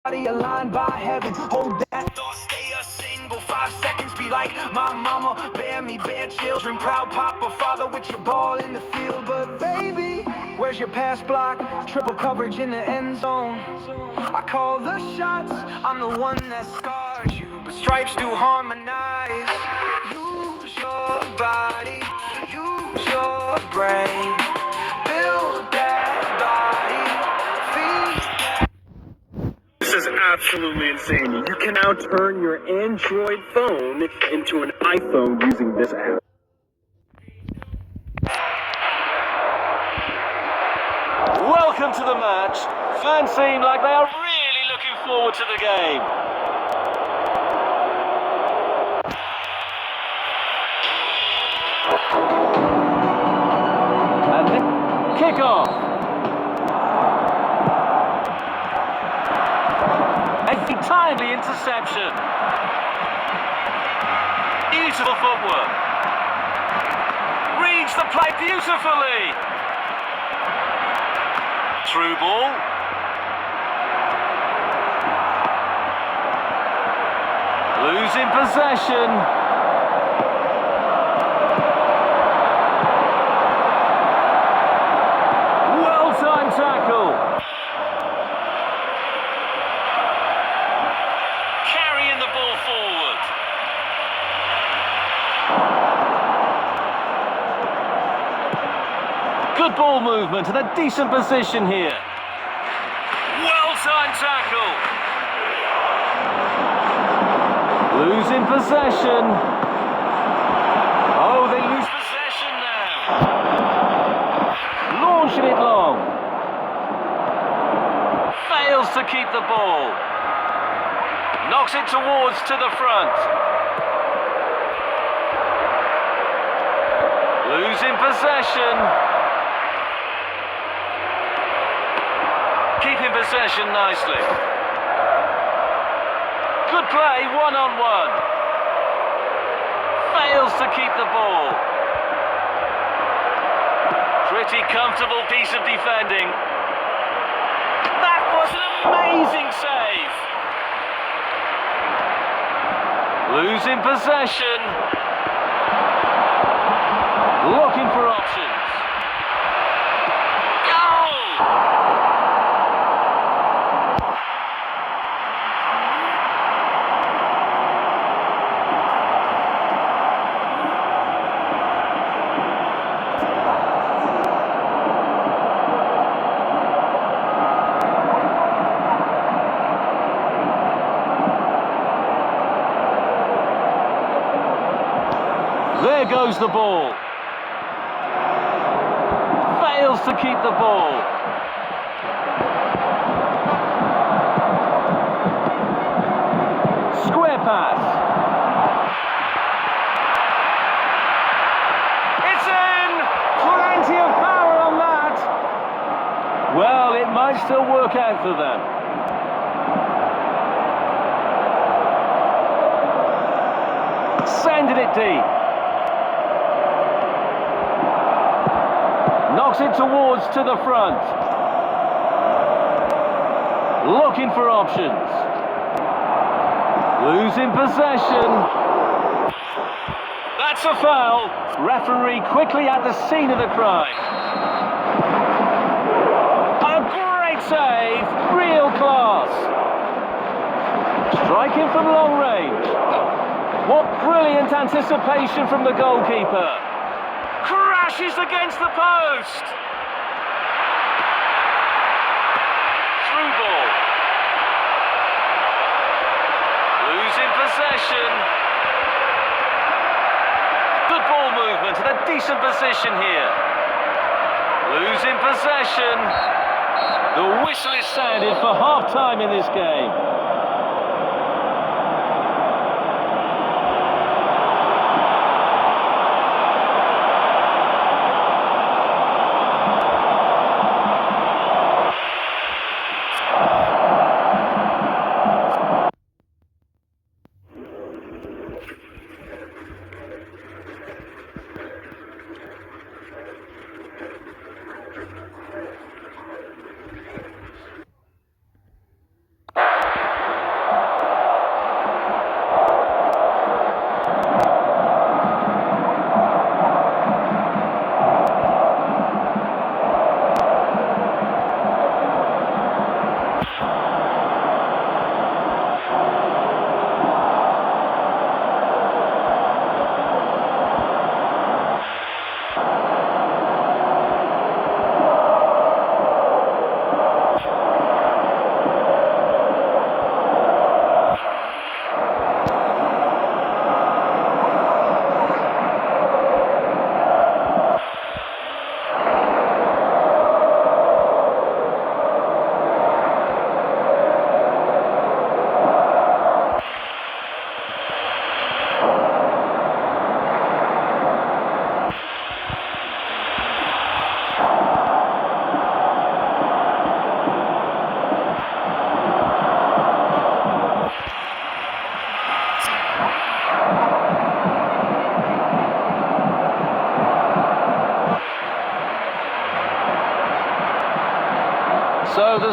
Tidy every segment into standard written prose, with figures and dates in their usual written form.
body aligned by heaven. Hold that thought, stay a single 5 seconds. Be like my mama, bear children. Proud papa, father with your ball in the field. But baby, where's your pass block? Triple coverage in the end zone. I call the shots, I'm the one that scars you. But stripes do harmonize. Use your body, use your brain. Build that body, feed. This is absolutely insane. You can now turn your Android phone into an iPhone using this app. Welcome to the match. Fans seem like they are really looking forward to the game. And then kick-off. A timely interception. Beautiful footwork. Reads the play beautifully. Through ball. Losing possession. Well-timed tackle. Carrying the ball forward. Good ball movement and a decent position here. Well-timed tackle. Losing possession. Oh, they lose possession now. Launching it long. Fails to keep the ball. Knocks it towards to the front. Losing possession. Keeping possession nicely. Good play, one-on-one. Fails to keep the ball. Pretty comfortable piece of defending. That was an amazing save. Losing possession. Looking for options. Goal! There goes the ball. Fails to keep the ball. Square pass. It's in! Plenty of power on that. Well, it might still work out for them. Sending it deep. Knocks it towards to the front. Looking for options. Losing possession. That's a foul. Referee quickly at the scene of the crime. A great save. Real class. Striking from long range. What brilliant anticipation from the goalkeeper. Crashes against the post. Through ball. Losing possession. Good ball movement and a decent position here. Losing possession. The whistle is sounded for half-time in this game.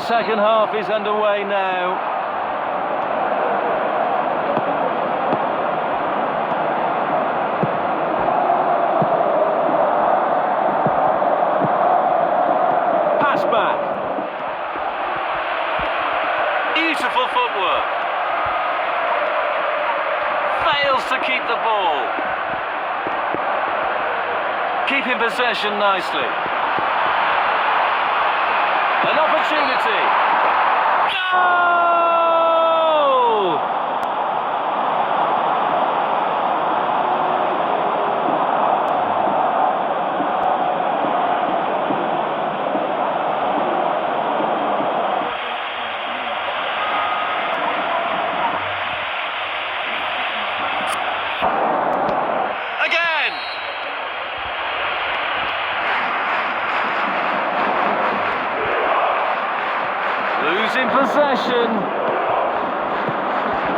second half is underway now. Pass back. Beautiful footwork. Fails to keep the ball. Keeping possession nicely. An opportunity. Goal! Again! Losing possession.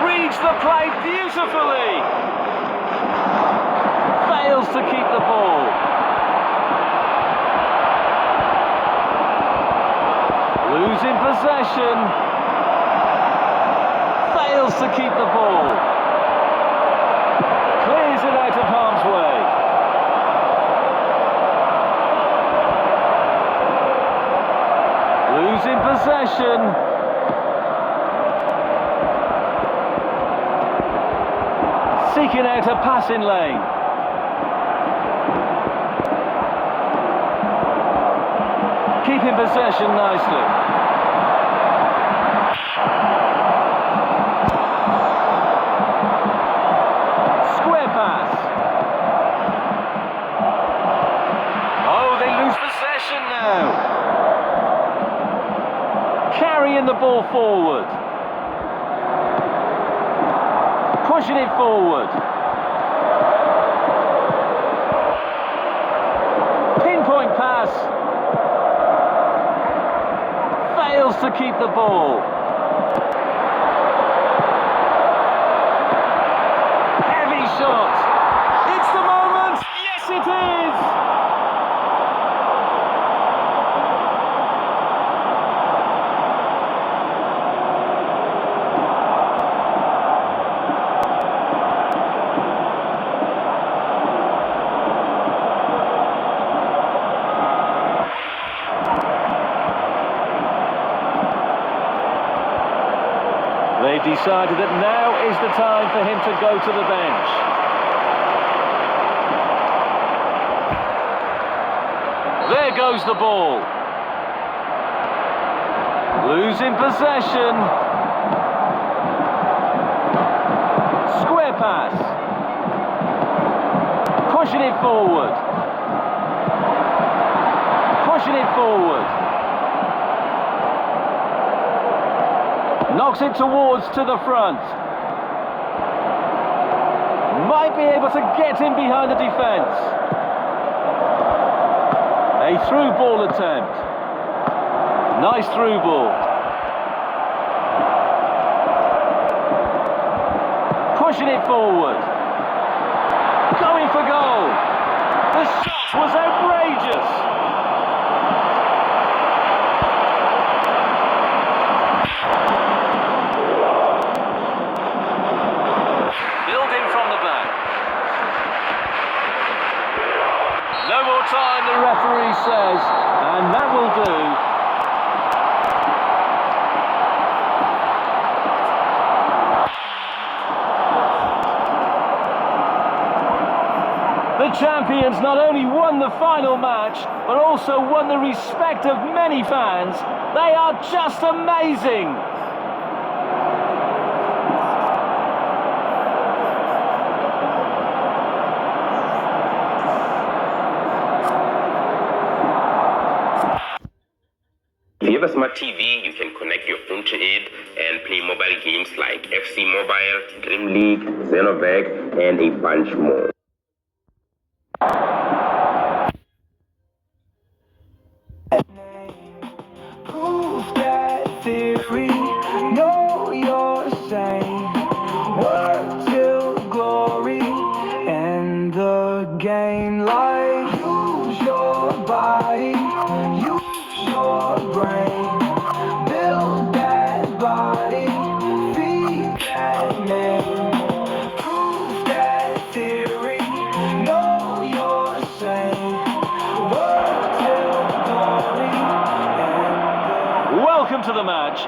Reads the play beautifully. Fails to keep the ball. Losing possession. Fails to keep the ball. Clears it out of harm's way. Losing possession. Seeking out a passing lane. Keeping possession nicely. Square pass. Oh, they lose possession now. Carrying the ball forward. Pushing it forward. Pinpoint pass. Fails to keep the ball. Heavy shot. It's the moment. Yes, it is. They've decided that now is the time for him to go to the bench. There goes the ball. Losing possession. Square pass. Pushing it forward. Pushing it forward. Knocks it towards to the front. Might be able to get in behind the defence. A through ball attempt. Nice through ball. Pushing it forward. Going for goal. The shot was outrageous. No more time, the referee says, and that will do. The champions not only won the final match, but also won the respect of many fans. They are just amazing. If you have a smart TV, you can connect your phone to it and play mobile games like FC Mobile, Dream League, Xenovac, and a bunch more. Prove that theory, know you're sane. Work till glory, and the game like use your body, use your brain. Build body, feed that name, prove that theory, know you're sane, work till glory, and Welcome to the match.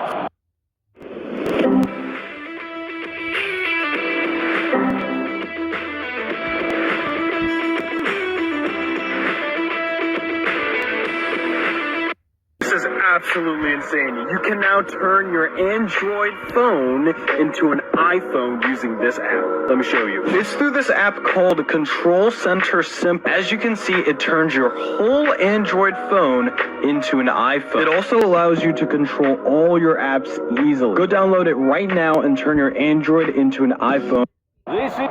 This is absolutely insane. You can now turn your Android phone into an iPhone using this app. Let me show you. It's through this app called Control Center Simple. As you can see, it turns your whole Android phone into an iPhone. It also allows you to control all your apps easily. Go download it right now and turn your Android into an iPhone. This is...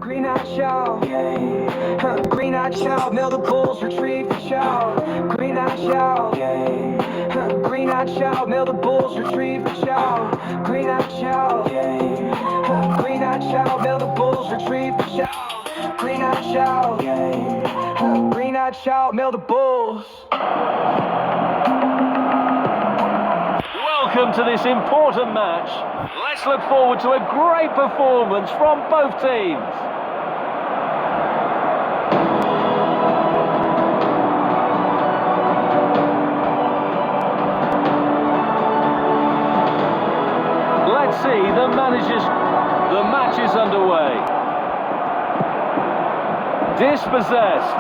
Green Eyed Child, yeah. Green Eyed Child, mail the bulls, retrieve the child. Green Eyed Child, yeah. Green Eyed Child, mail the bulls, retrieve the child. Green Eyed Child, yeah. Green Eyed Child, mail the bulls, retrieve the child. Green Eyed Child, yeah. Green Eyed Child, mail the bulls. Welcome to this important match. Let's look forward to a great performance from both teams. Let's see, the match is underway. Dispossessed.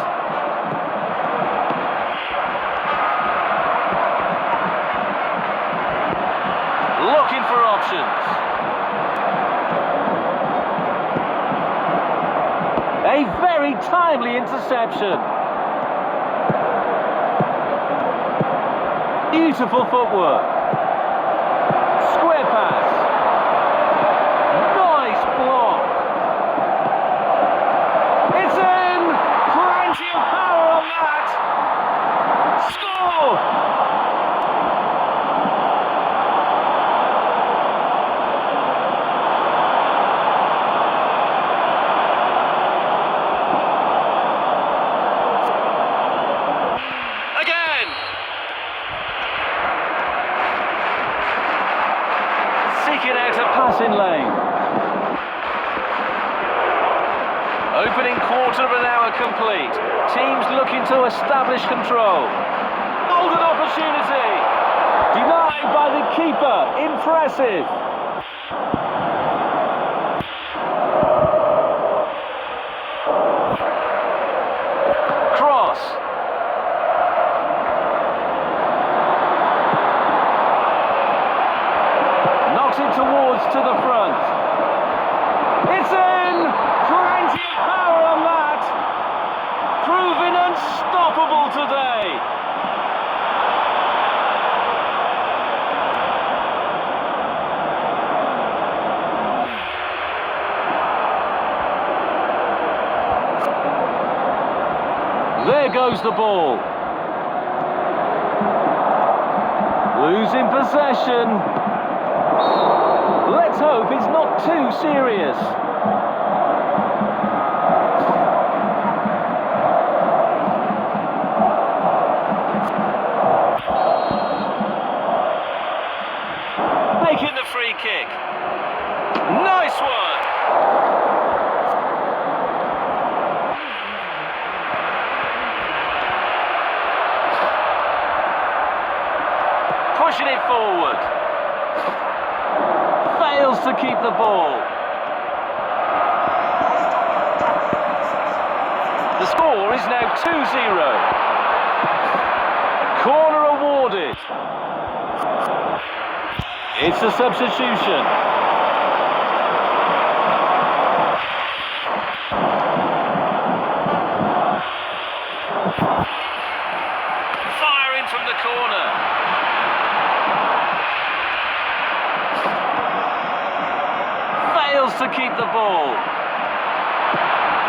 Looking for options. A very timely interception. Beautiful footwork. Square pass. Nice block. It's in. Plenty of power on that. Score. Seeking out a passing lane. Opening quarter of an hour complete. Teams looking to establish control. Golden opportunity. Denied by the keeper. Impressive. Cross. Knocks it towards to the front. It's in! Plenty of power on that! Proving unstoppable today! There goes the ball. Losing possession. Let's hope it's not too serious. Making the free kick. Nice one. Pushing it forward. Fails to keep the ball. The score is now 2-0. Corner awarded. It's a substitution. Firing from the corner. Fails to keep the ball.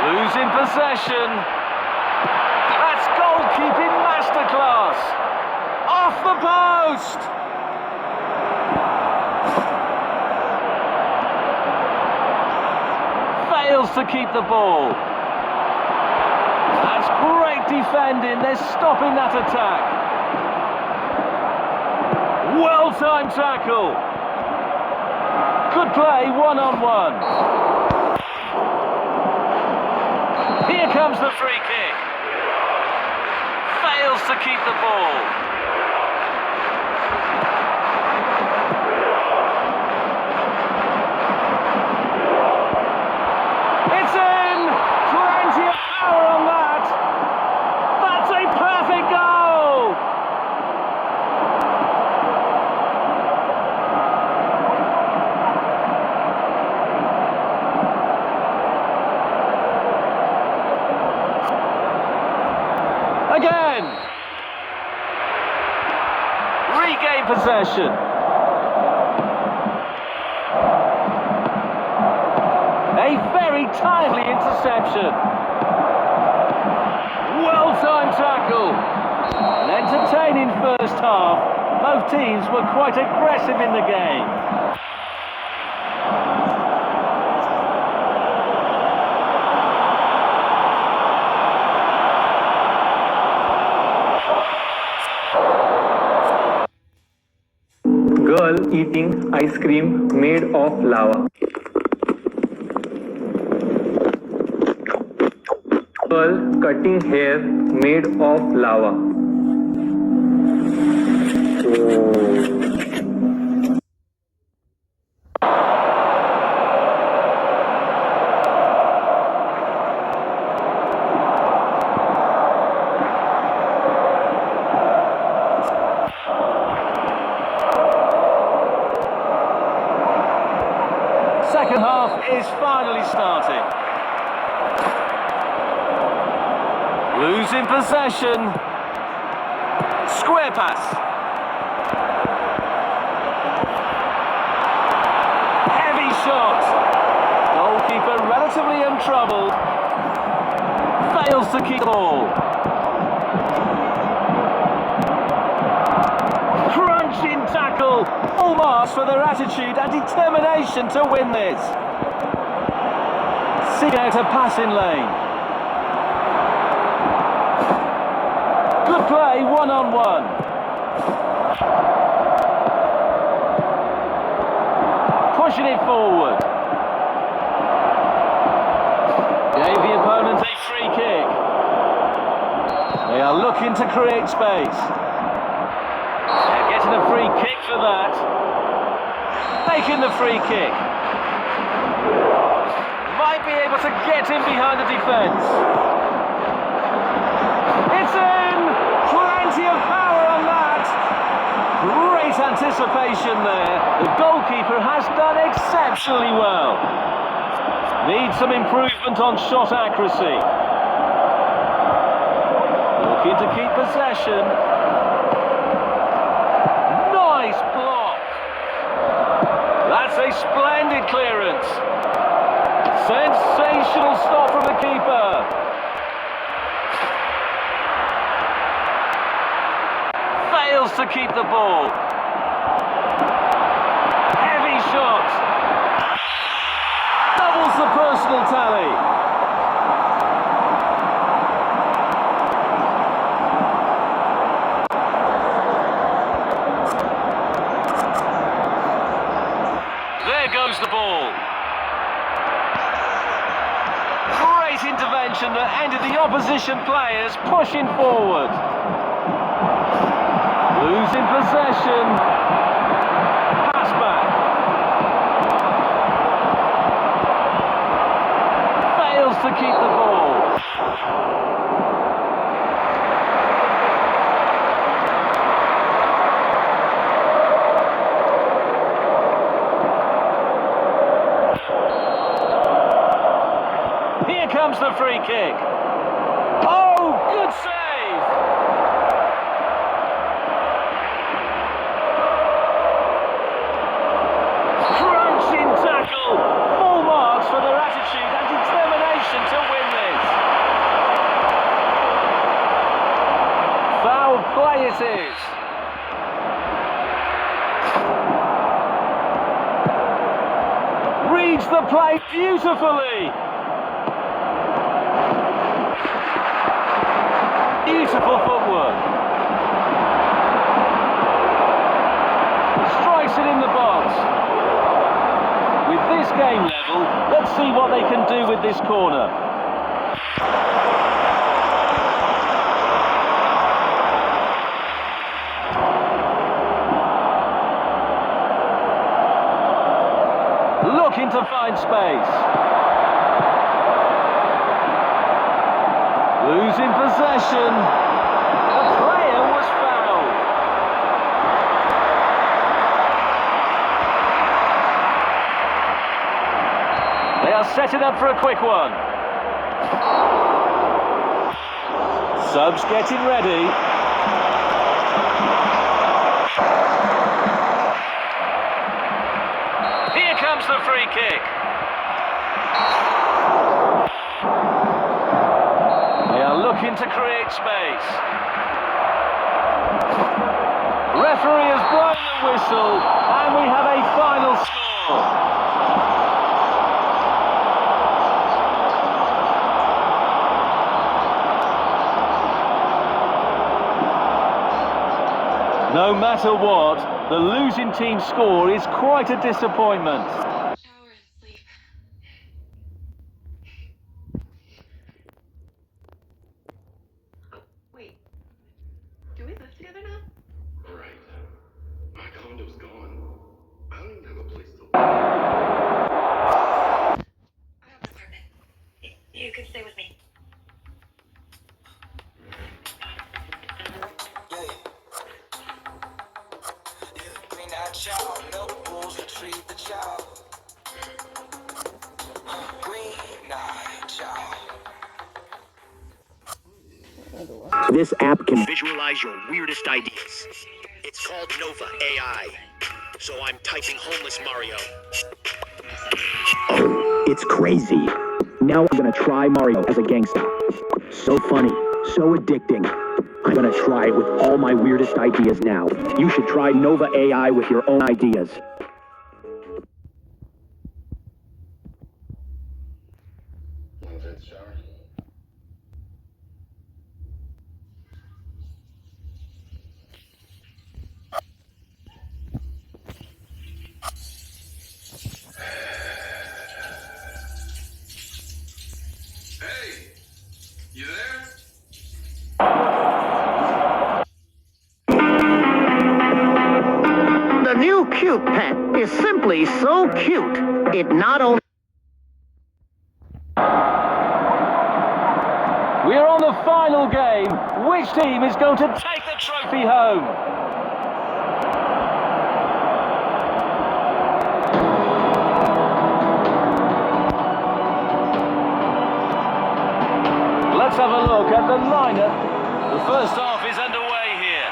Losing possession. That's goalkeeping masterclass. Off the post. Fails to keep the ball. That's great defending. They're stopping that attack. Well-timed tackle. Good play, one-on-one. Here comes the free kick. Fails to keep the ball. It's in! Plenty of power on that. That's a perfect goal! Again! Regain possession. A very timely interception. Well-timed tackle. An entertaining first half. Both teams were quite aggressive in the game. Girl eating ice cream made of lava. Girl cutting hair made of lava. Second half is finally starting. Losing possession. Square pass. Heavy shot. Goalkeeper relatively untroubled. Fails to keep the ball. Crunching tackle. Full marks for their attitude and determination to win this. Seek out a passing lane. Good play, one-on-one. Pushing it forward. Gave the opponent a free kick. They are looking to create space. They're getting a free kick for that. Taking the free kick. Might be able to get in behind the defence. It's in! Plenty of power on that. Great anticipation there. The goalkeeper has done exceptionally well. Needs some improvement on shot accuracy. Looking to keep possession. Nice block. That's a splendid clearance. Sensational stop from the keeper. Fails to keep the ball. Heavy shot. Doubles the personal tally. There goes the ball. Great intervention that ended the opposition players pushing forward. Losing possession. Pass back. Fails to keep the ball. Here comes the free kick. Oh, good save! Crunching tackle. Full marks for their attitude and determination to win this. Foul play it is. Reads the play beautifully. Beautiful footwork. this game level, let's see what they can do with this corner. Looking to find space. Losing possession. The player was fouled. They are setting up for a quick one. Subs getting ready. Here comes the free kick. They are looking to create space. Referee has blown the whistle, and we have a final score. No matter what, the losing team's score is quite a disappointment. Shower and sleep. Oh, wait. Do we live together now? Right. My condo's gone. I don't even have a place to I have an apartment. You can stay with me. Child, milk bulls retrieve the child. Green eyed child. This app can visualize your weirdest ideas. It's called Nova AI. So I'm typing homeless Mario. Oh, it's crazy. Now I'm gonna try Mario as a gangsta. So funny, so addicting. I'm gonna try it with all my weirdest ideas now. You should try Nova AI with your own ideas. Want to take the shower? Hey! You there? The new Cute Pet is simply so cute. It not only We're on the final game. Which team is going to take the trophy home? Let's have a look at the lineup. The first half is underway here.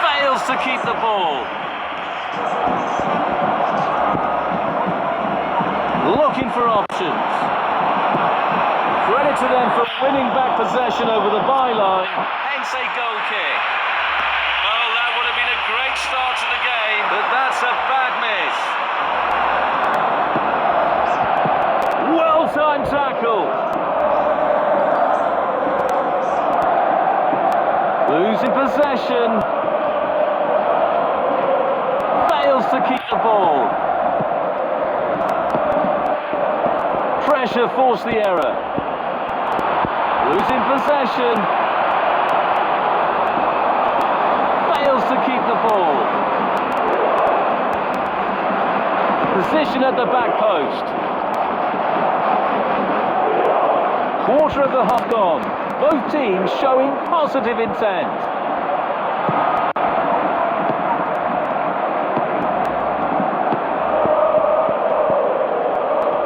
Fails to keep the ball. Looking for options. Credit to them for winning back possession over the byline. Hence a goal kick. Oh, that would have been a great start to the game, but that's a bad miss. Well-timed tackle. Losing possession. Fails to keep the ball. Pressure forced the error. Losing possession. Fails to keep the ball. Position at the back post. Quarter of the half gone. Both teams showing positive intent.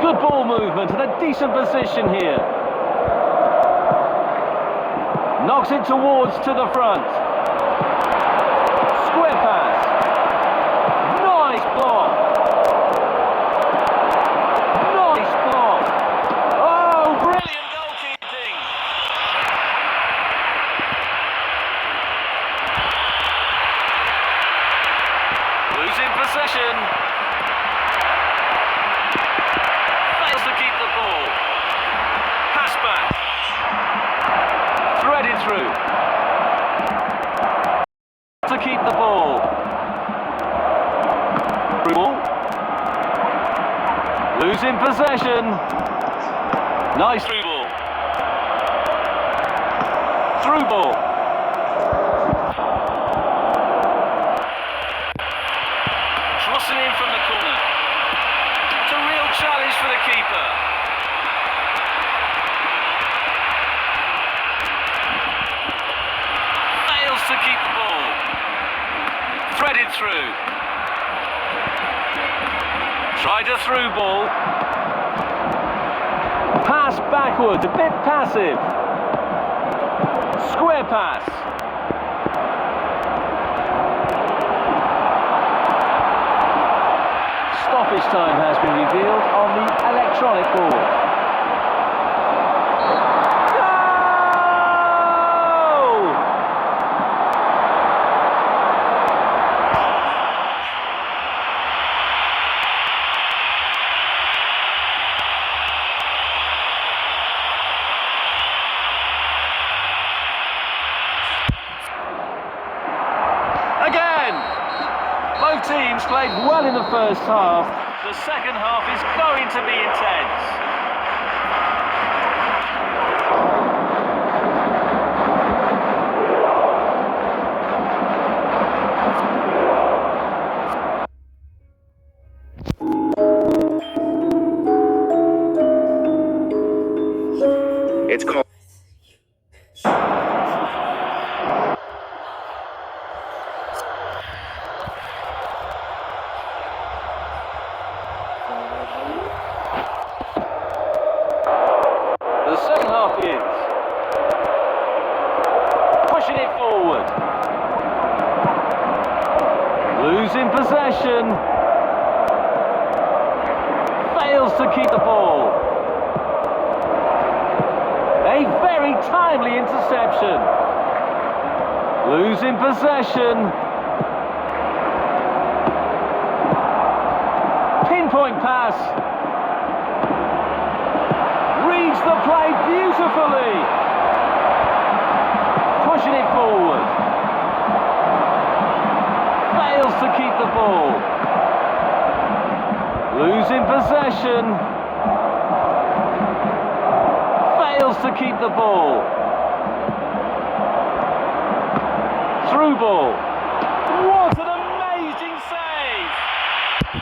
Good ball movement and a decent position here. Knocks it towards to the front. Square pass. Nice block. Nice block. Oh, brilliant goalkeeping. Losing possession. Fails to keep the ball. Pass back. Threaded through. To keep the ball. Ball. Losing possession. Nice through ball. Through ball. Crossing in from the corner. It's a real challenge for the keeper. Fails to keep the ball. Threaded through. Tried a through ball. Pass backwards, a bit passive. Square pass. Stoppage time has been revealed on the electronic board. Again! Both teams played well in the first half. The second half is going to be intense. It's called. The second half begins. Pushing it forward. Losing possession. Fails to keep the ball. A very timely interception. Losing possession. Pinpoint pass. Reads the play beautifully. Pushing it forward. Fails to keep the ball. Losing possession. Fails to keep the ball. Through ball. What an amazing save!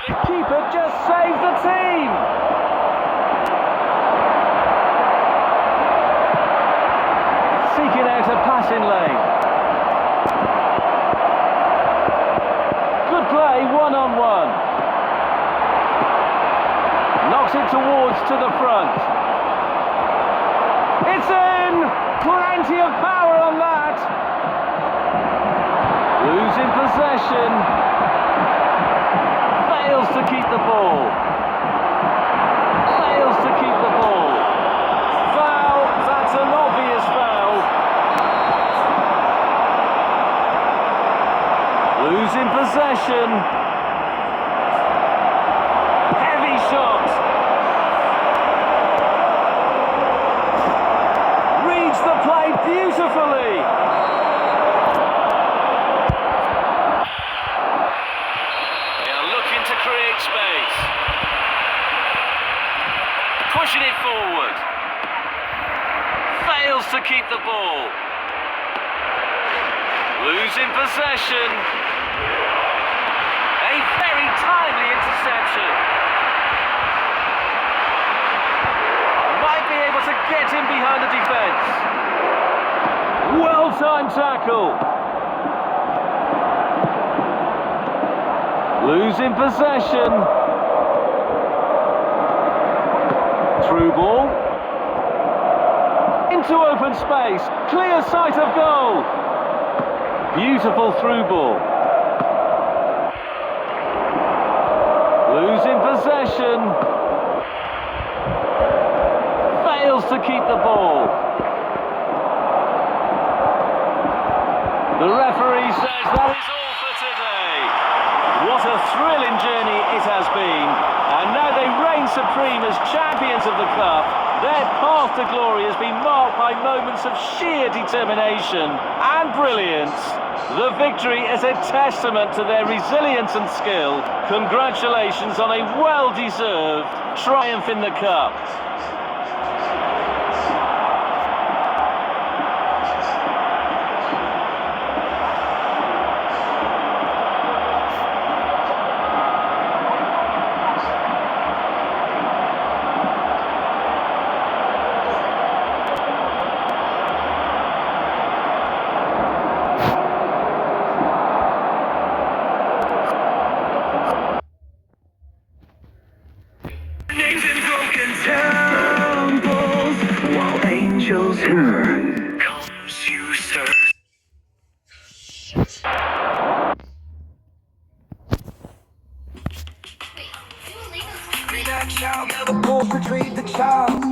The keeper just saved the team! Seeking out a passing lane. Good play, one-on-one. Knocks it towards to the front. It's in! Plenty of power on that. Losing possession. Fails to keep the ball. Fails to keep the ball. Foul. That's an obvious foul. Losing possession. Heavy shot. Reads the play beautifully. They are looking to create space. Pushing it forward. Fails to keep the ball. Losing possession. A very timely interception. Might be able to get in behind the defence. Well-timed tackle. Losing possession. Through ball. Into open space. Clear sight of goal. Beautiful through ball. Losing possession. Fails to keep the ball. The referee says that is all for today. What a thrilling journey it has been. And now they reign supreme as champions of the cup. Their path to glory has been marked by moments of sheer determination and brilliance. The victory is a testament to their resilience and skill. Congratulations on a well-deserved triumph in the cup. Names in broken temples, while angels hear, comes you, sir. Free that child, now the bulls retrieve the child.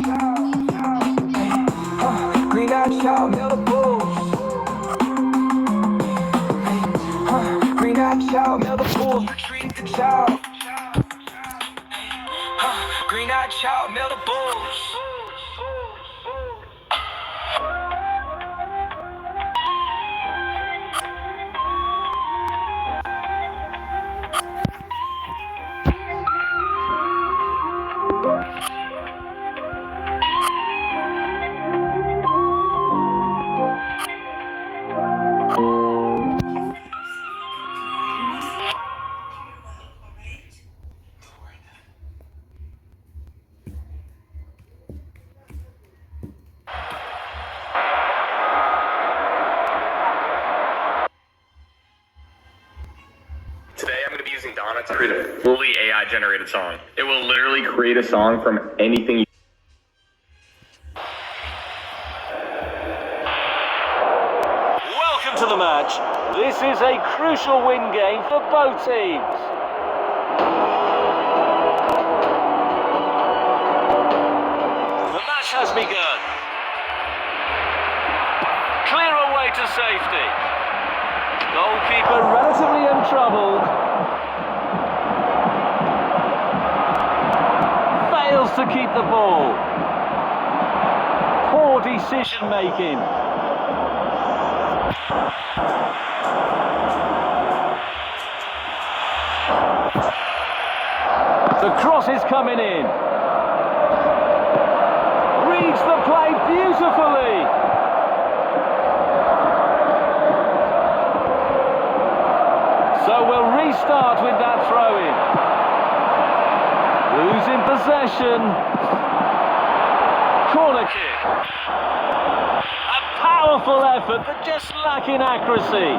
Green that child, now the bulls. Green that child, now the bulls retrieve the child. Green eyed child, now the bulls. Today I'm going to be using Donna to create a fully AI generated song. It will literally create a song from anything. Welcome to the match. This is a crucial win game for both teams. The match has begun. Clear away to safety. Goalkeeper relatively untroubled. Fails to keep the ball. Poor decision making. The cross is coming in. Reads the play beautifully. So we'll restart with that throw-in. Losing possession. Corner kick. A powerful effort, but just lacking accuracy.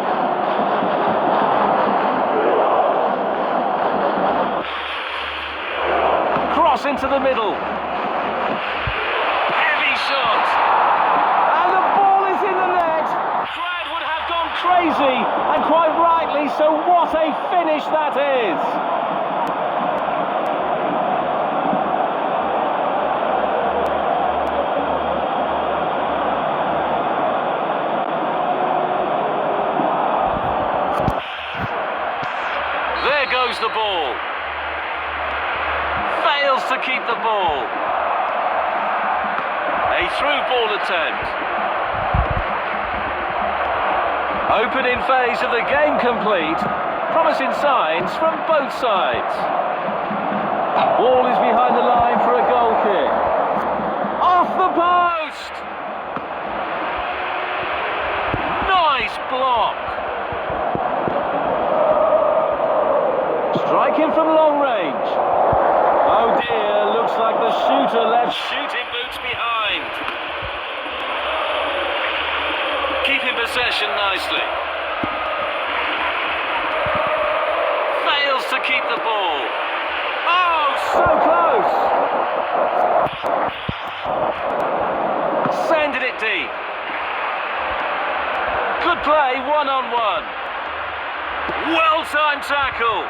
Cross into the middle. Heavy shot. And the ball is in the net. Crowd would have gone crazy, and quite rightly, so what a finish that is. There goes the ball. Fails to keep the ball. A through ball attempt. Opening phase of the game complete. Promising signs from both sides. Ball is behind the line for a goal kick. Off the post! Nice block. Striking from long range. Oh dear, looks like the shooter left shooting boots behind. Keeping possession nicely. Fails to keep the ball. Oh, so close. Sending it deep. Good play, one-on-one. Well-timed tackle.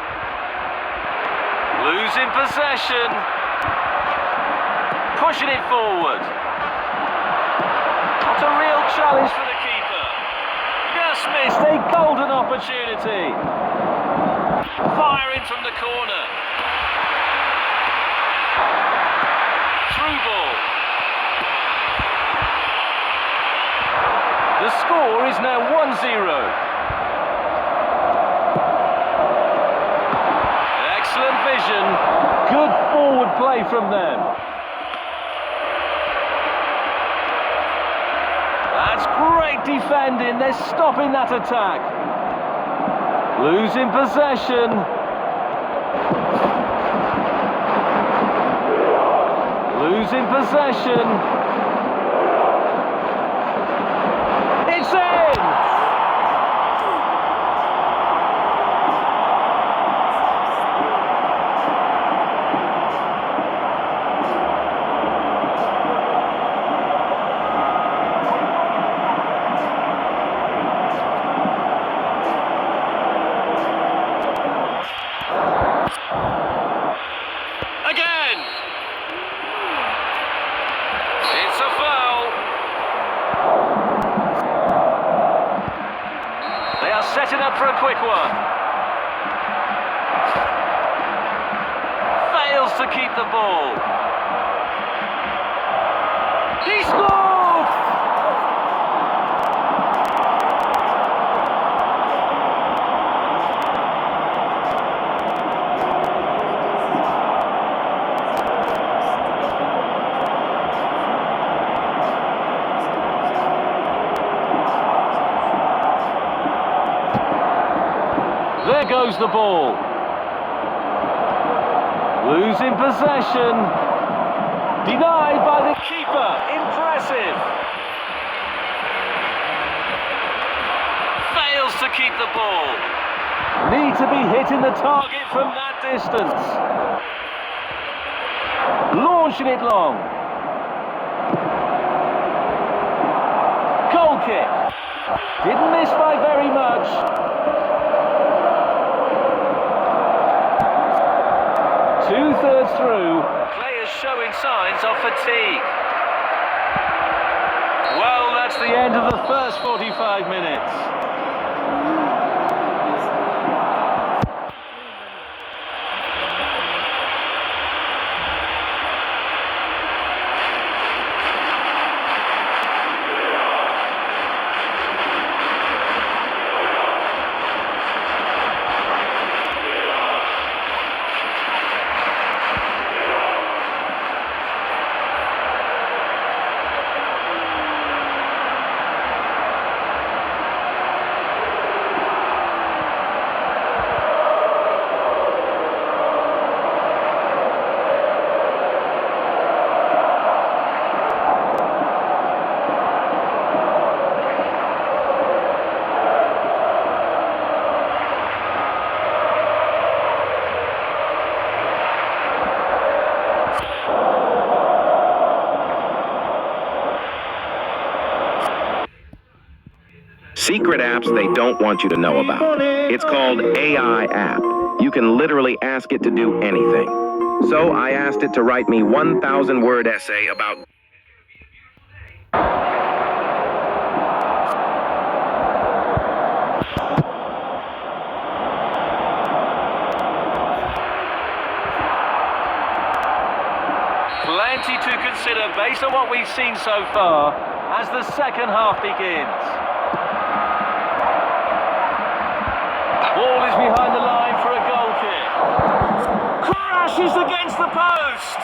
Losing possession. Pushing it forward. What a real challenge for the keeper. Just missed a golden opportunity. Firing from the corner. Through ball. The score is now 1-0. from them. That's great defending. They're stopping that attack. Losing possession. Losing possession. It's in! Again! It's a foul. They are setting up for a quick one. Fails to keep the ball. He scored! There goes the ball. Losing possession. Denied by the keeper. Impressive. Fails to keep the ball. Need to be hitting the target from that distance. Launching it long. Goal kick. Didn't miss by very much. 2/3 through. Players showing signs of fatigue. Well, that's the end of the first 45 minutes. Secret apps they don't want you to know about. It's called AI app. You can literally ask it to do anything. So I asked it to write me 1,000-word essay about Plenty to consider based on what we've seen so far as the second half begins. Ball is behind the line for a goal kick. Crashes against the post.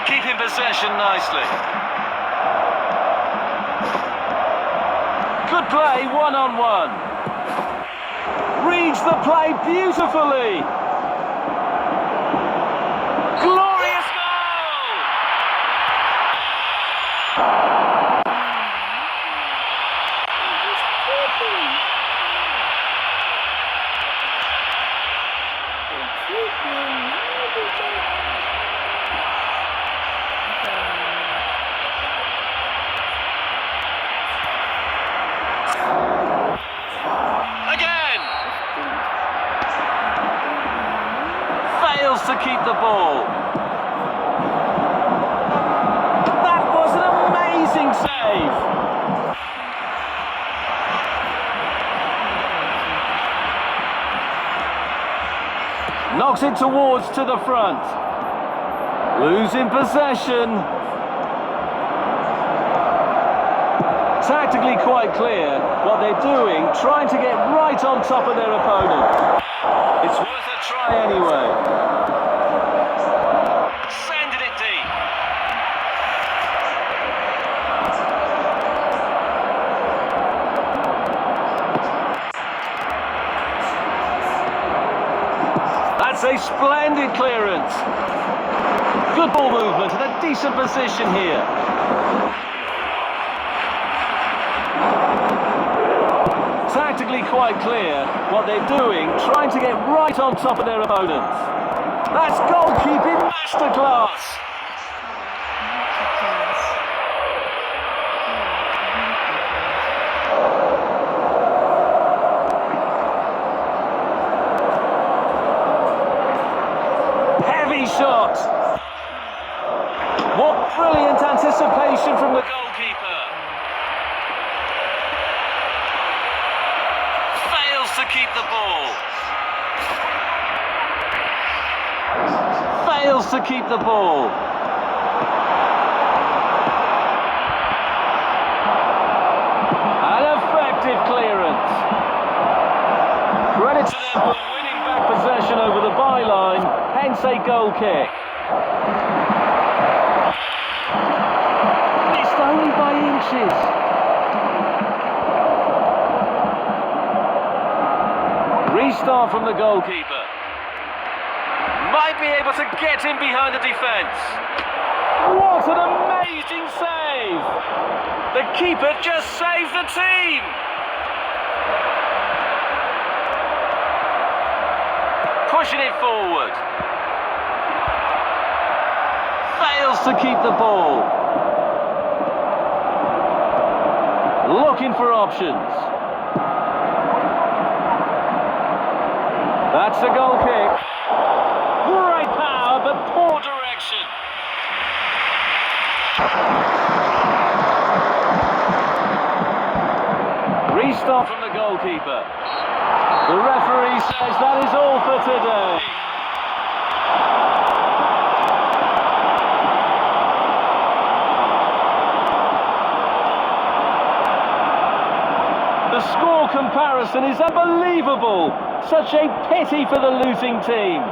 Keeping possession nicely. Good play, one-on-one. Reads the play beautifully. Glorious goal! Again! Fails to keep the ball. That was an amazing save. Knocks it towards to the front. Losing possession. Tactically quite clear what they're doing, trying to get right on top of their opponent. It's worth a try anyway. That's a splendid clearance. Good ball movement and a decent position here. Tactically quite clear what they're doing, trying to get right on top of their opponents. That's goalkeeping masterclass. Heavy shot. What brilliant anticipation from the goalkeeper. Fails to keep the ball. Fails to keep the ball. An effective clearance. Credit to them for winning back possession over the byline, hence a goal kick. Missed only by inches. Restart from the goalkeeper. Might be able to get in behind the defence. What an amazing save! The keeper just saved the team! Pushing it forward. Fails to keep the ball. Looking for options. That's a goal kick. Great power, but poor direction. Restart from the goalkeeper. The referee says that is all for today. The score comparison is unbelievable. Such a pity for the losing team.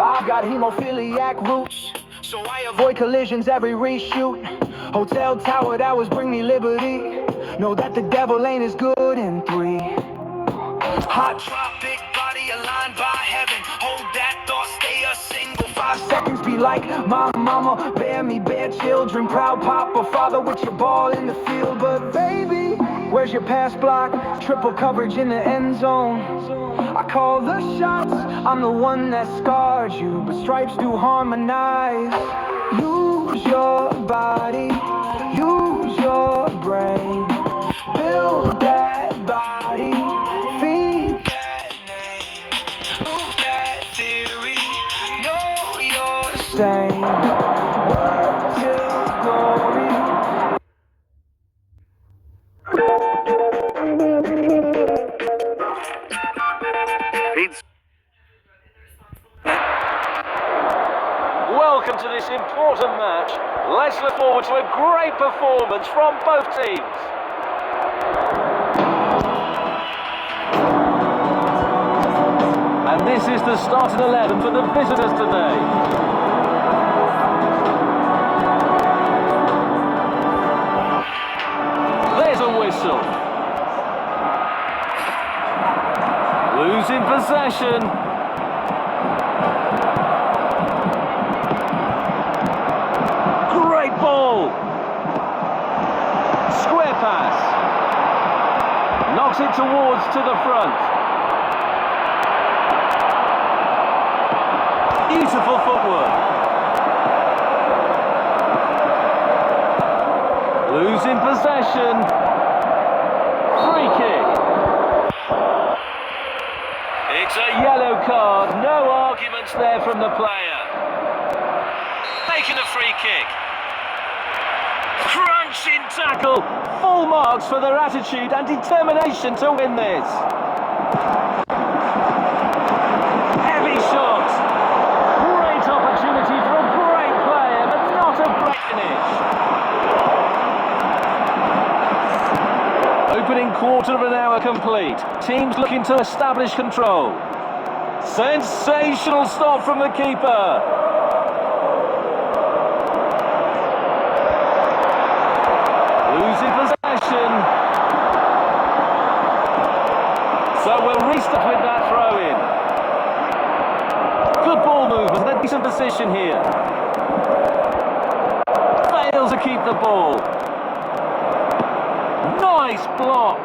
I've got hemophiliac roots, so I avoid collisions every reshoot. Hotel tower towers bring me liberty. Know that the devil ain't as good in 3. Hot drop, big body aligned by heaven. Hold that thought, stay a single. 5 seconds be like my mama, bear me, bear children. Proud papa, father with your ball in the field. But baby, where's your pass block? Triple coverage in the end zone. I call the shots, I'm the one that scarred you, but stripes do harmonize. Use your body, use your brain. Build that body, feed that name. Move that theory, know you're the same. Work till glory. welcome to this important match. Let's look forward to a great performance from both teams. And this is the starting 11 for the visitors today. There's a whistle. Losing possession. Great ball. Square pass. Knocks it towards to the front. Beautiful footwork. Losing possession. Free kick. It's a yellow card. No arguments there from the player. Taking a free kick. Crunching tackle. Full marks for their attitude and determination to win this. Heavy shot. Great opportunity for a great player, but not a great finish. Opening quarter of an hour complete. Teams looking to establish control. Sensational stop from the keeper. Losing possession. So we'll restart with that throw-in. Good ball movement, a decent position here. Fails to keep the ball. Nice block.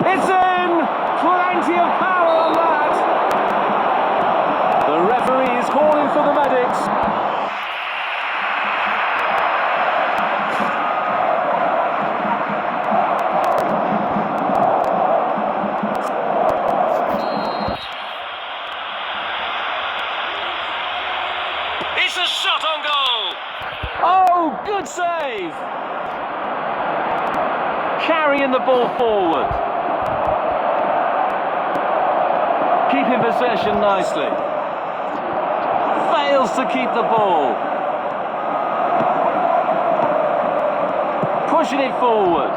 It's in! Plenty of power on that. The referee is calling for the medics. It's a shot on goal. Oh, good save. Carrying the ball forward. Keeping possession nicely. Fails to keep the ball. Pushing it forward.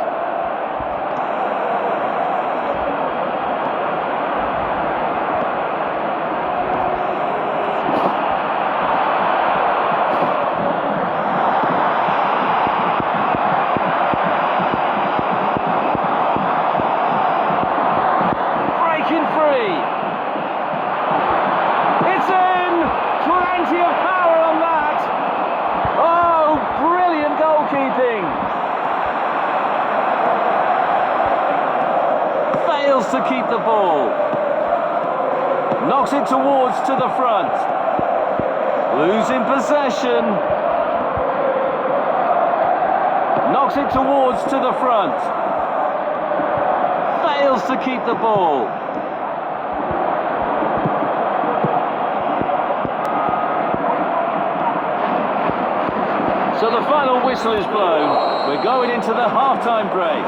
Breaking free. It's in! Plenty of power on that! Oh, brilliant goalkeeping! Fails to keep the ball. Knocks it towards to the front. Losing possession. Knocks it towards to the front. Fails to keep the ball. So the final whistle is blown. We're going into the half-time break.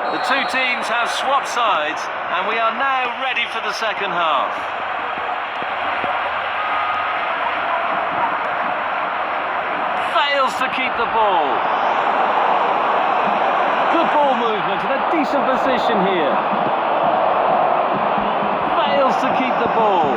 The two teams have swapped sides, and we are now ready for the second half. Fails to keep the ball. Good ball movement and a decent position here. Fails to keep the ball.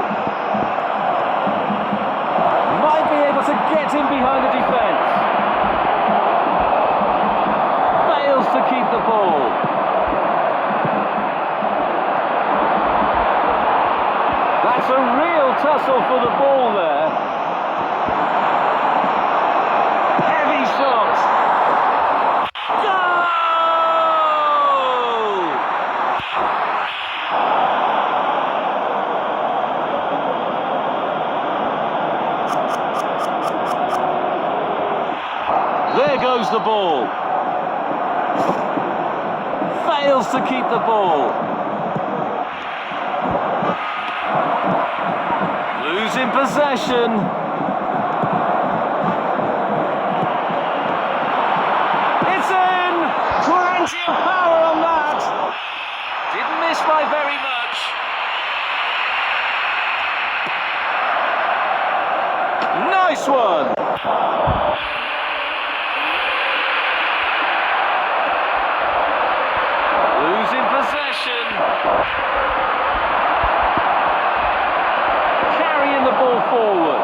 tussle for the ball there. Heavy shot. Goal! There goes the ball. Fails to keep the ball. Losing possession. It's in! Plenty of power on that. Didn't miss by very much. Nice one. Losing possession. Carrying the ball forward.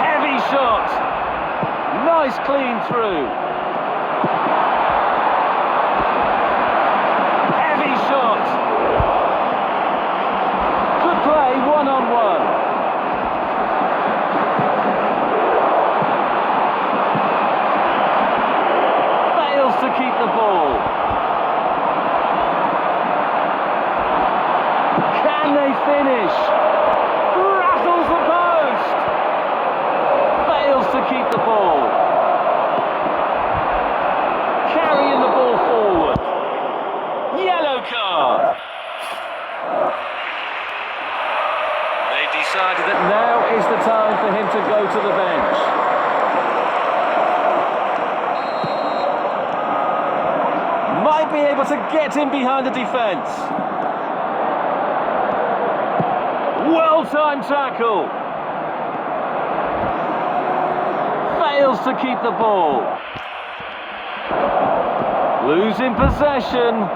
Heavy shot. Nice clean through. Heavy shot. Good play, one-on-one. Fails to keep the ball. Can they finish? Rattles the post. Fails to keep the ball. Carrying the ball forward. Yellow card. They've decided that now is the time for him to go to the bench. Might be able to get in behind the defence. Well-timed tackle. Fails to keep the ball. Losing possession.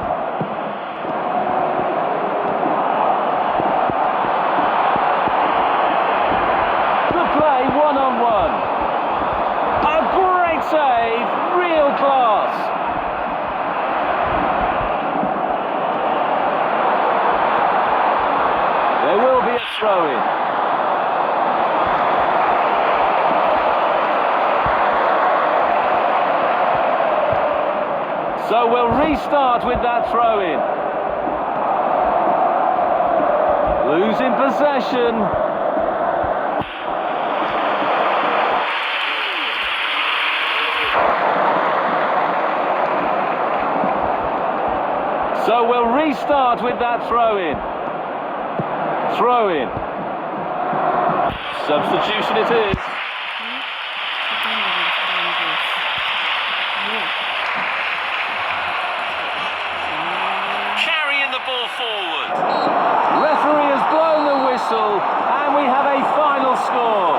Good play, one-on-one. A great save, real class. There will be a throw-in. So we'll restart with that throw-in. Losing possession. So we'll restart with that throw-in. Throw-in. Substitution it is. Carrying the ball forward. Referee has blown the whistle and we have a final score.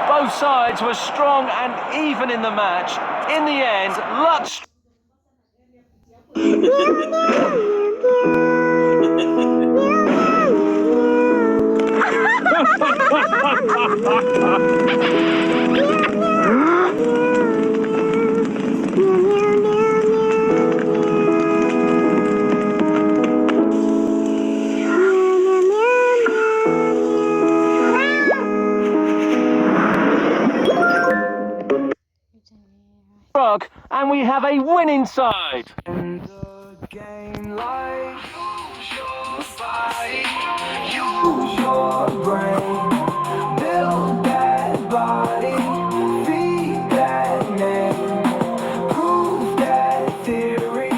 Both sides were strong and even in the match. In the end, luck. And we have a winning side. In the game, like use your body, use your brain, build that body, feed that name, prove that theory,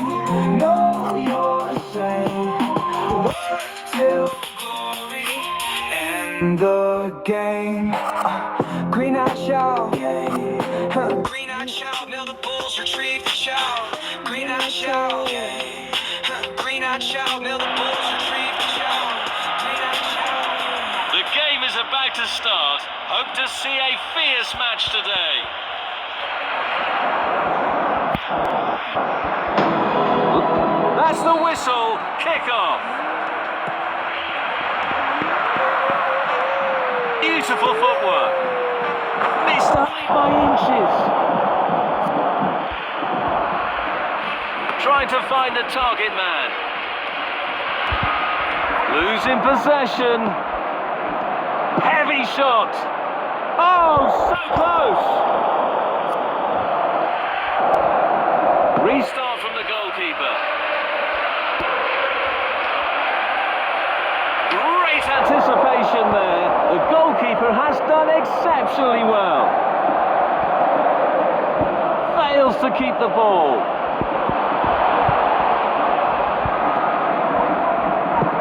know you're sane, work till glory. In the game, green out shout, green out shout, mill the bulls, retrieve the shout, green out shout, green out shout, mill the bulls, retrieve the shout, green out shout. The game is about to start. Hope to see a fierce match today. That's the whistle. Kick off. Beautiful footwork. Missed only by inches. Trying to find the target man. Losing possession. Heavy shot. Oh, so close. Restart from the goalkeeper. Great anticipation there. The goalkeeper has done exceptionally well. Fails to keep the ball.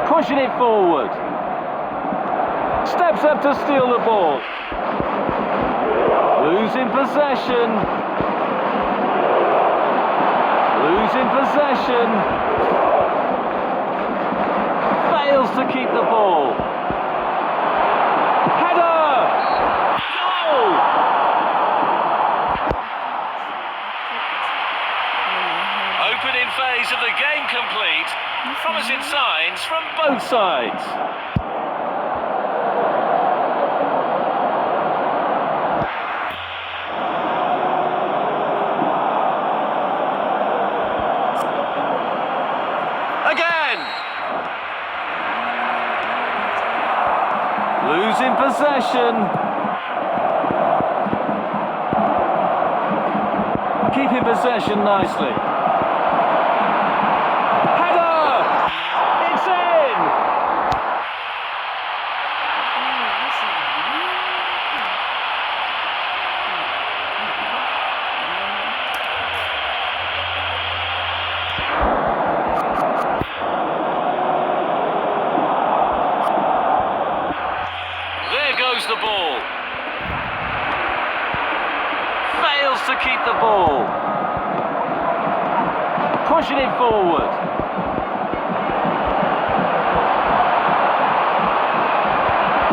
Pushing it forward. Steps up to steal the ball. Losing possession. Losing possession. Fails to keep the ball. Header! Goal! Opening phase of the game complete. Promising signs from both sides. Again! Losing possession. Keeping possession nicely. The ball. Fails to keep the ball. Pushing it forward.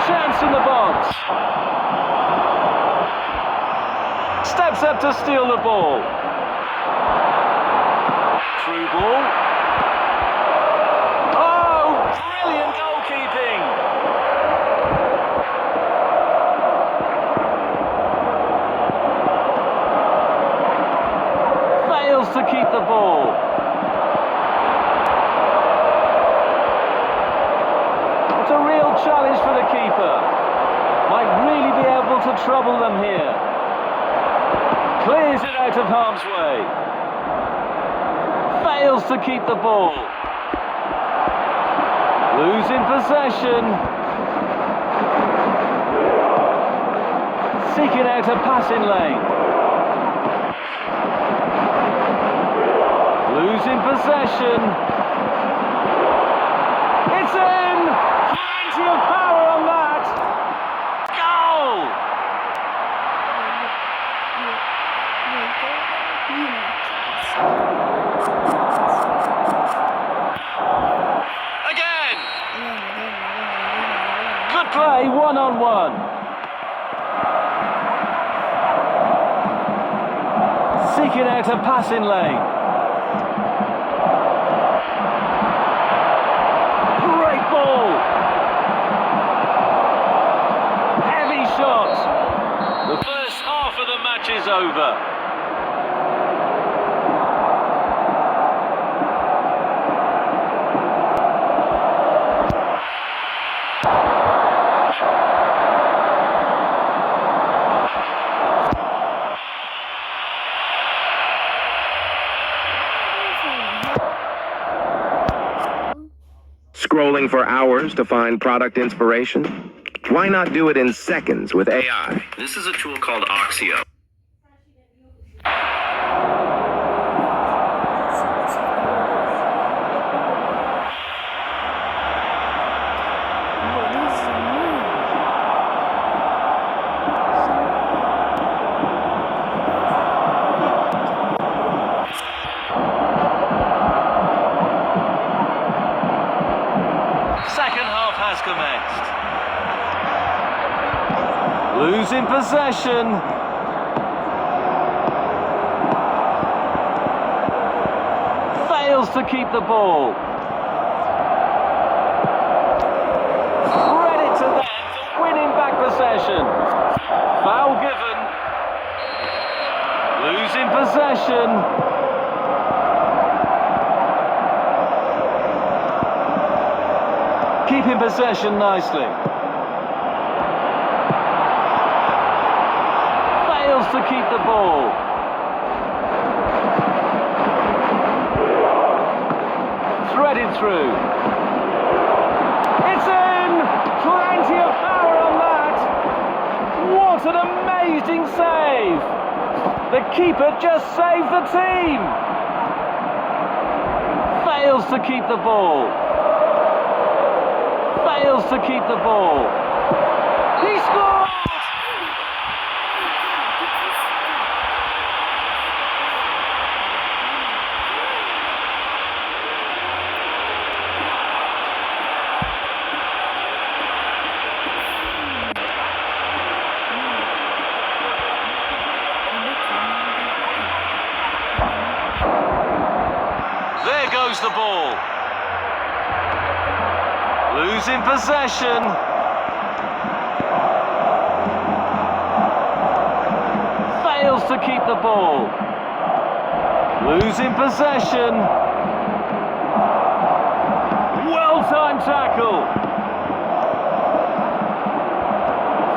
Chance in the box. Steps up to steal the ball. Through ball. Oh, brilliant goalkeeping. To keep the ball. It's a real challenge for the keeper. Might really be able to trouble them here. Clears it out of harm's way. Fails to keep the ball. Losing possession. Seeking out a passing lane. Losing possession. It's in! Plenty of power on that! Goal! Again! Good play, one-on-one. Seeking out a passing lane. Heavy shot. The first half of the match is over. Scrolling for hours to find product inspiration? Why not do it in seconds with AI? This is a tool called Oxio. Second half has commenced. Losing possession. Fails to keep the ball. Credit to them for winning back possession. Foul given. Losing possession. keeping possession nicely. Fails to keep the ball. Threaded through. It's in! Plenty of power on that! What an amazing save! The keeper just saved the team! Fails to keep the ball. Fails to keep the ball. He scored! There goes the ball. Losing possession. Fails to keep the ball. Losing possession. Well-timed tackle.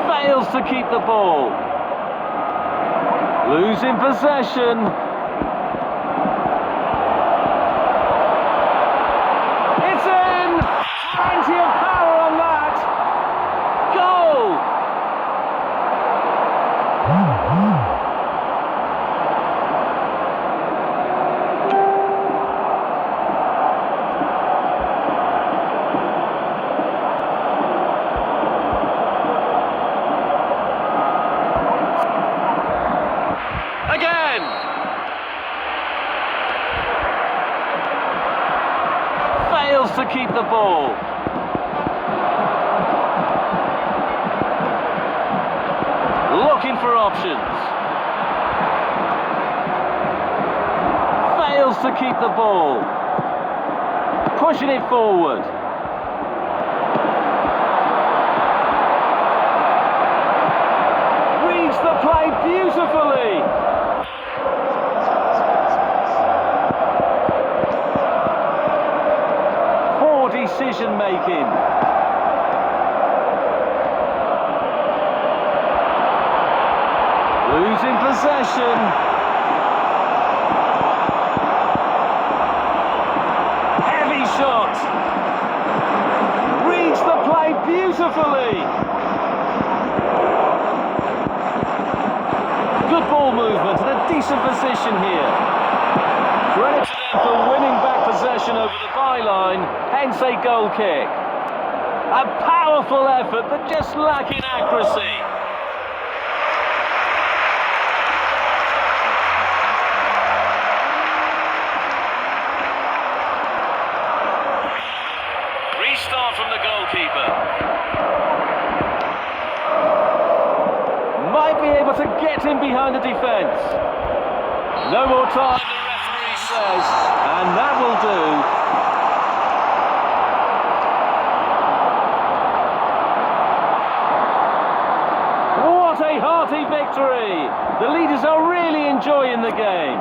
Fails to keep the ball. Losing possession. Plenty of power on that. Goal! Again! Fails to keep the ball. Looking for options. Fails to keep the ball. Pushing it forward. Reads the play beautifully. Poor decision making. Losing possession. Heavy shot. Reads the play beautifully. Good ball movement and a decent position here. Credit to them for winning back possession over the byline, hence a goal kick. A powerful effort, but just lacking accuracy. Restart from the goalkeeper. Might be able to get in behind the defence. No more time, the referee says, and that will do. What a hearty victory! The leaders are really enjoying the game.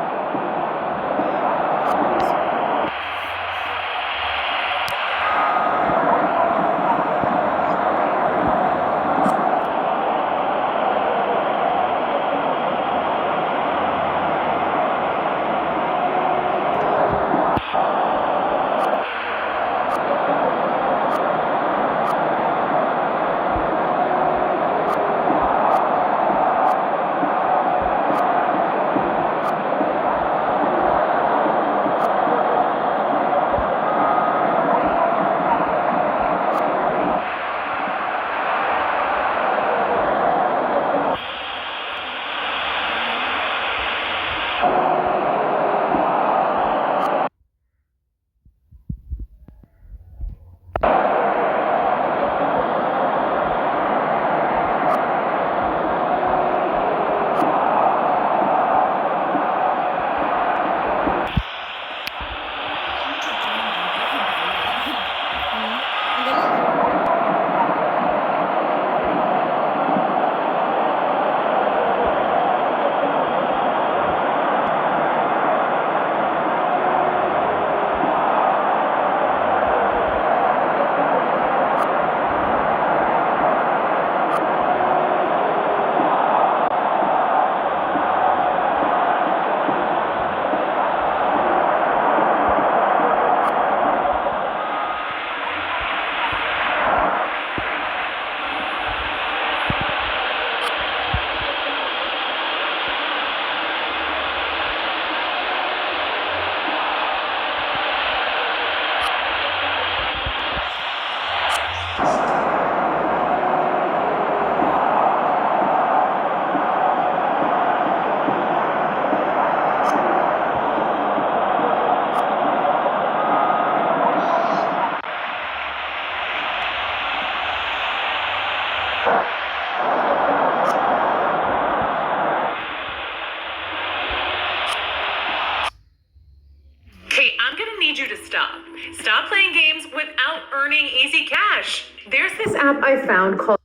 to stop. Stop playing games without earning easy cash. There's this app I found called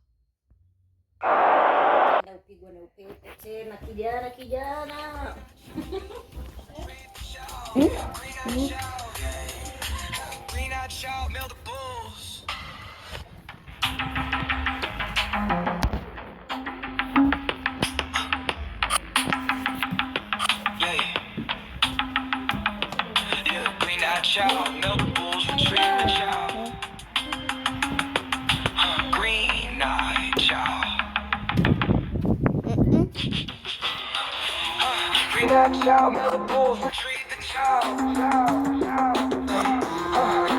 Child, milk the bulls, retrieve the child. Green eyed child. Green eyed child, milk the bulls, retrieve the child.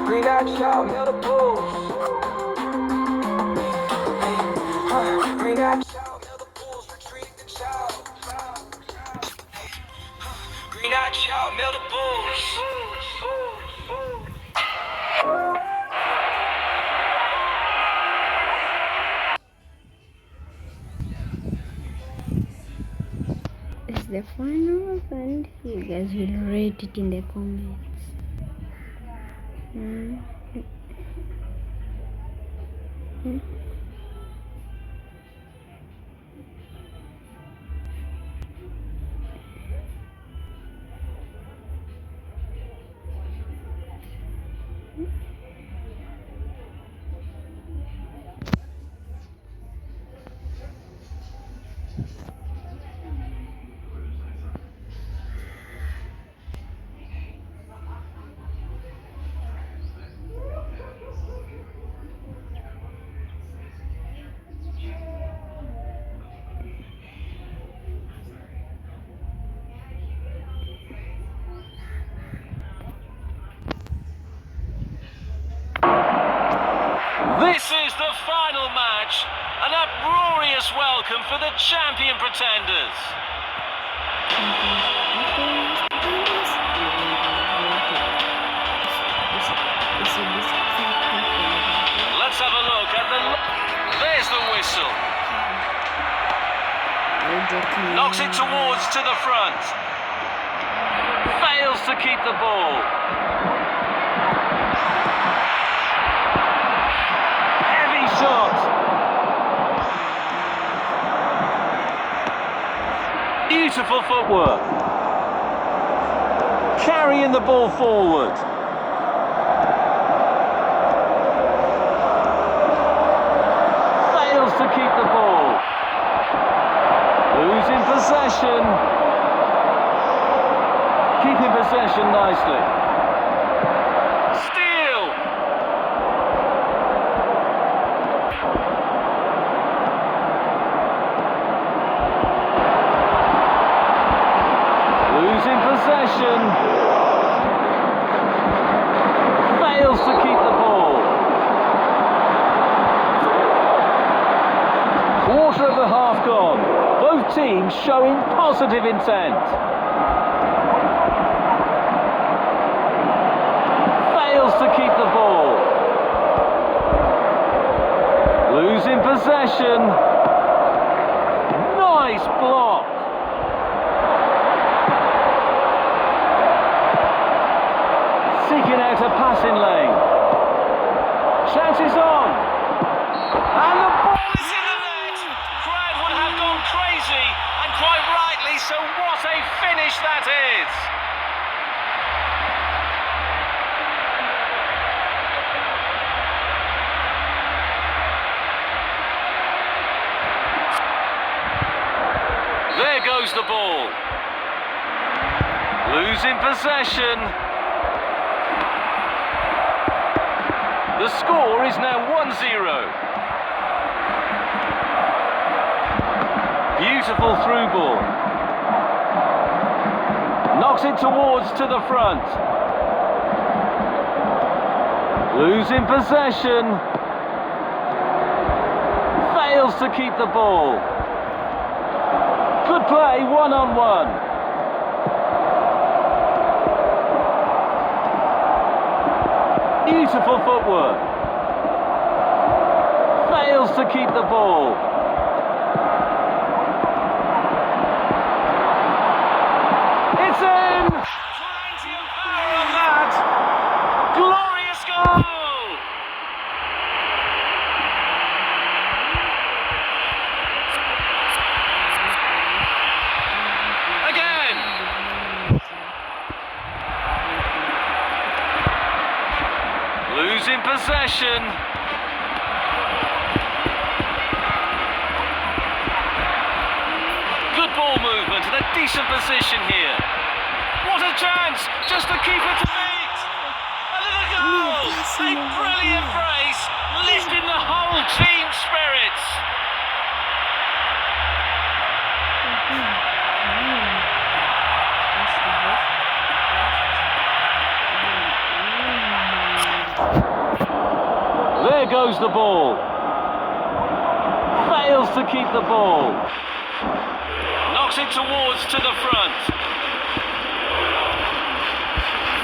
Green eyed child, milk the bulls. Green eyed child, milk the bulls, retrieve the child. Green eyed child, milk the bulls. Is the final and you guys will rate it in the comments. This is the final match, an uproarious welcome for the champion pretenders. Let's have a look at there's the whistle. Knocks it towards to the front. Fails to keep the ball. Shot. Beautiful footwork. Carrying the ball forward. Fails to keep the ball. Losing possession. Keeping possession nicely. Losing possession. Fails to keep the ball. Quarter of the half gone. Both teams showing positive intent. Fails to keep the ball. Losing possession. Nice block. Seeking out a passing lane. Chance is on. And the ball is in the net. Crowd would have gone crazy, and quite rightly, so what a finish that is. There goes the ball. Losing possession. The score is now 1-0. Beautiful through ball. Knocks it towards to the front. Losing possession. Fails to keep the ball. Good play, one-on-one. Beautiful footwork. Fails to keep the ball. It's in! Plenty of power on that. Losing possession. Good ball movement and a decent position here. What a chance! Just the keeper to beat! Another goal! A brilliant brace, lifting the whole team's spirits. There goes the ball. Fails to keep the ball. Knocks it towards to the front.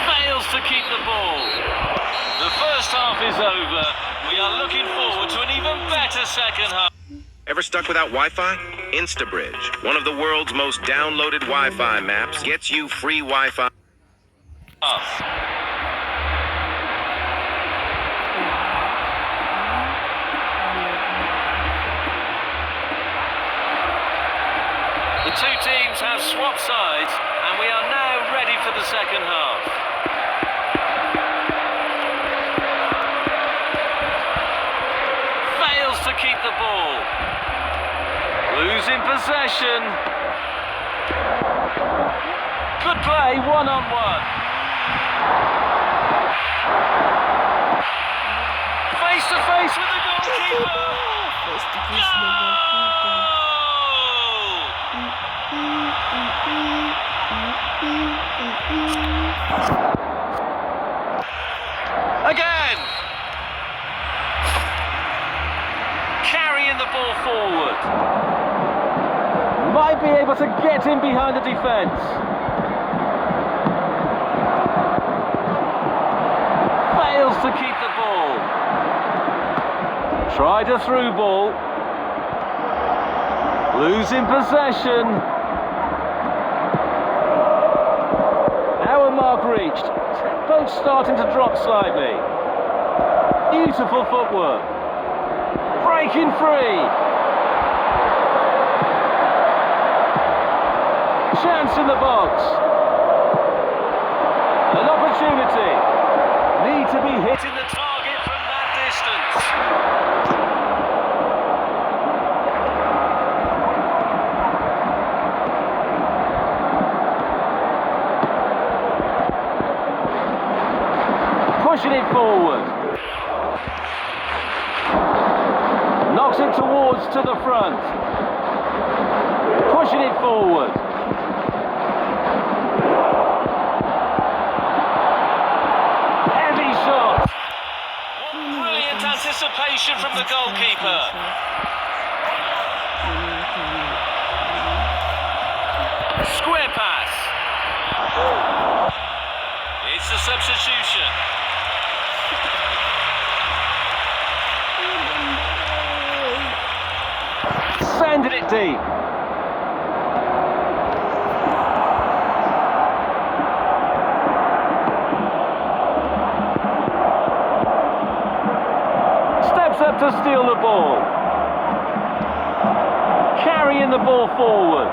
Fails to keep the ball. The first half is over. We are looking forward to an even better second half. Ever stuck without Wi-Fi? InstaBridge, one of the world's most downloaded Wi-Fi maps, gets you free Wi-Fi. The two teams have swapped sides, and we are now ready for the second half. Fails to keep the ball. Losing possession. Good play, one-on-one. Face to face with the goalkeeper. Goal! Again! Carrying the ball forward. Might be able to get in behind the defence. Fails to keep the ball. Tried a through ball. Losing possession. Hour mark reached. Both starting to drop slightly. Beautiful footwork. Breaking free. Chance in the box. An opportunity. Need to be hitting the target from that distance. Pushing it forward. Knocks it towards to the front. Pushing it forward. Heavy shot. What brilliant anticipation from the goalkeeper. Square pass. It's a substitution. Sending it deep. Steps up to steal the ball. Carrying the ball forward.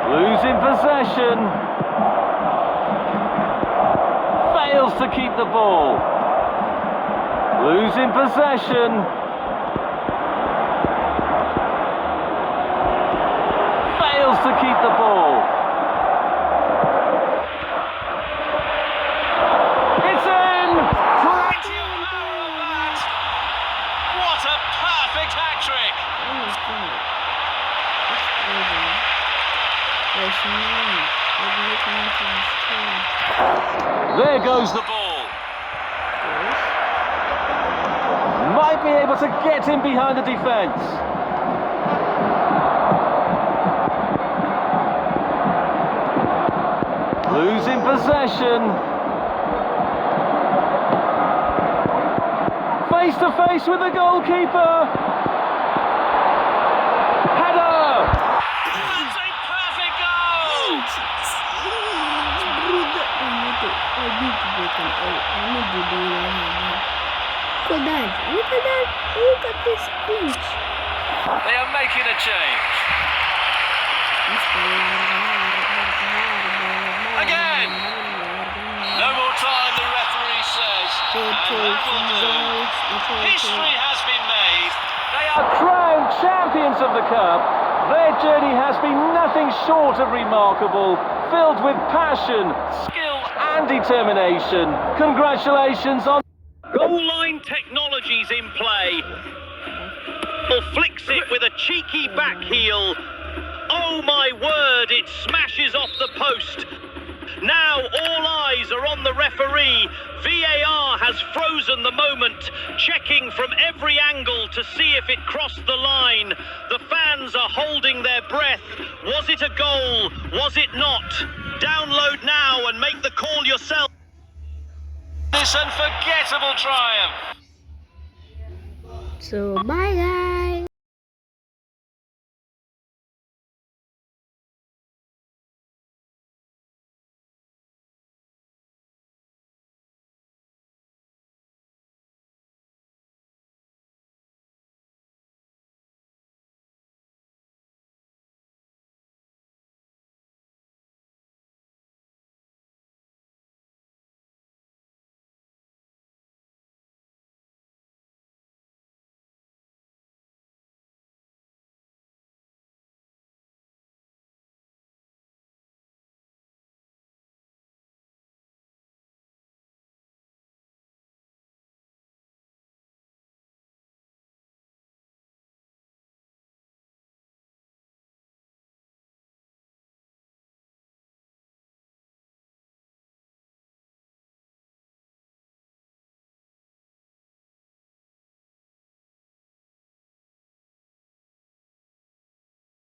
Losing possession. Fails to keep the ball. Losing possession. To keep the ball. It's in! Plenty of power on that! What a perfect hat-trick! There goes the ball. Might be able to get in behind the defence. Losing possession. Face to face with the goalkeeper. Header! That's a perfect goal! Look at this pinch. They are making a change. Again! No more time, the referee says. And History has been made. They are crowned champions of the Cup. Their journey has been nothing short of remarkable, filled with passion, skill and determination. Congratulations on... Goal line technologies in play. Flicks it with a cheeky back heel. Oh my word, it smashes off the post. Now all eyes are on the referee. VAR has frozen the moment, checking from every angle to see if it crossed the line. The fans are holding their breath. Was it a goal? Was it not? Download now and make the call yourself. This unforgettable triumph. So bye guys.